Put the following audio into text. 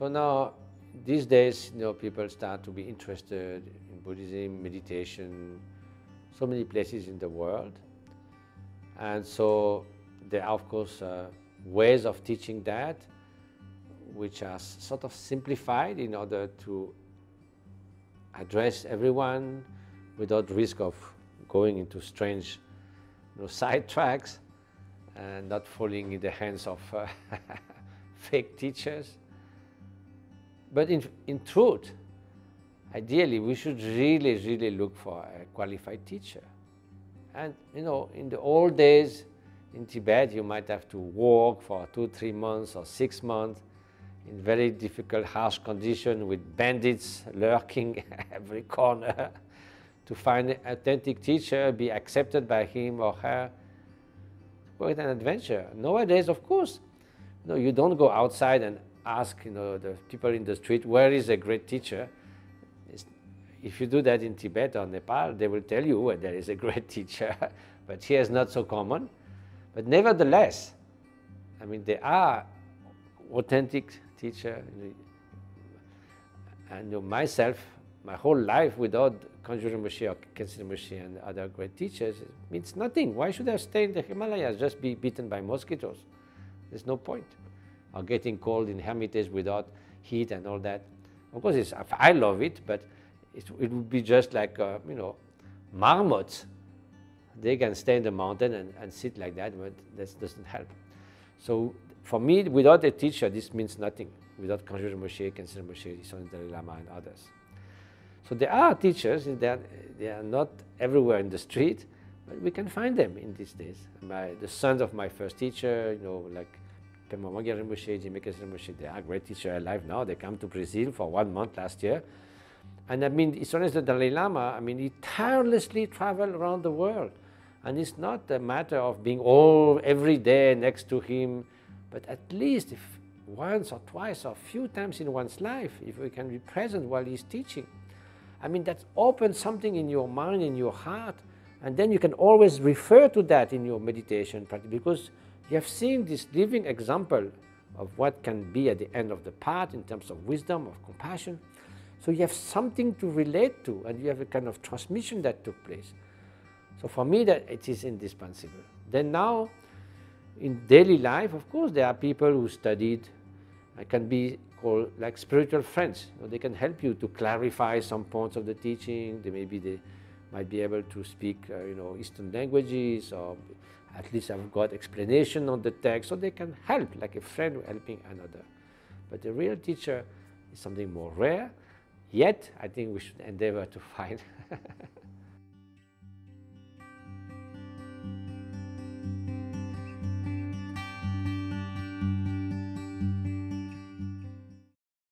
So now, these days, people start to be interested in Buddhism, meditation, so many places in the world. And so there are, of course, ways of teaching that, which are sort of simplified in order to address everyone without risk of going into strange side tracks and not falling in the hands of fake teachers. But in truth, ideally, we should really look for a qualified teacher. And in the old days in Tibet, you might have to walk for 2-3 months or 6 months in very difficult, harsh conditions with bandits lurking every corner to find an authentic teacher, be accepted by him or her. Quite an adventure. Nowadays, of course, you don't go outside and ask the people in the street, where is a great teacher? If you do that in Tibet or Nepal, they will tell you there is a great teacher, but here it's not so common. But nevertheless, I mean, there are authentic teachers. And myself, my whole life without Kanjuro Moshe or Kensei Moshe and other great teachers, it means nothing. Why should I stay in the Himalayas, just be bitten by mosquitoes? There's no point. Or getting cold in hermitage without heat and all that. Of course, I love it, but it would be just like, marmots. They can stay in the mountain and sit like that, but that doesn't help. So for me, without a teacher, this means nothing. Without Kanjuro Moshe, Kensei Moshe, Dalai Lama, and others. So there are teachers, they are not everywhere in the street, but we can find them in these days. The sons of my first teacher, like they are great teachers alive now. They come to Brazil for 1 month last year. And I mean, as soon as the Dalai Lama, I mean, he tirelessly traveled around the world. And it's not a matter of being every day next to him, but at least if once or twice or a few times in one's life, if we can be present while he's teaching. I mean, that opens something in your mind, in your heart, and then you can always refer to that in your meditation practice, because you have seen this living example of what can be at the end of the path in terms of wisdom, of compassion. So you have something to relate to, and you have a kind of transmission that took place. So for me, that it is indispensable. Then now, in daily life, of course, there are people who studied, can be called like spiritual friends. They can help you to clarify some points of the teaching. They might be able to speak, Eastern languages, or at least have got explanation on the text, so they can help, like a friend helping another. But a real teacher is something more rare, yet I think we should endeavor to find.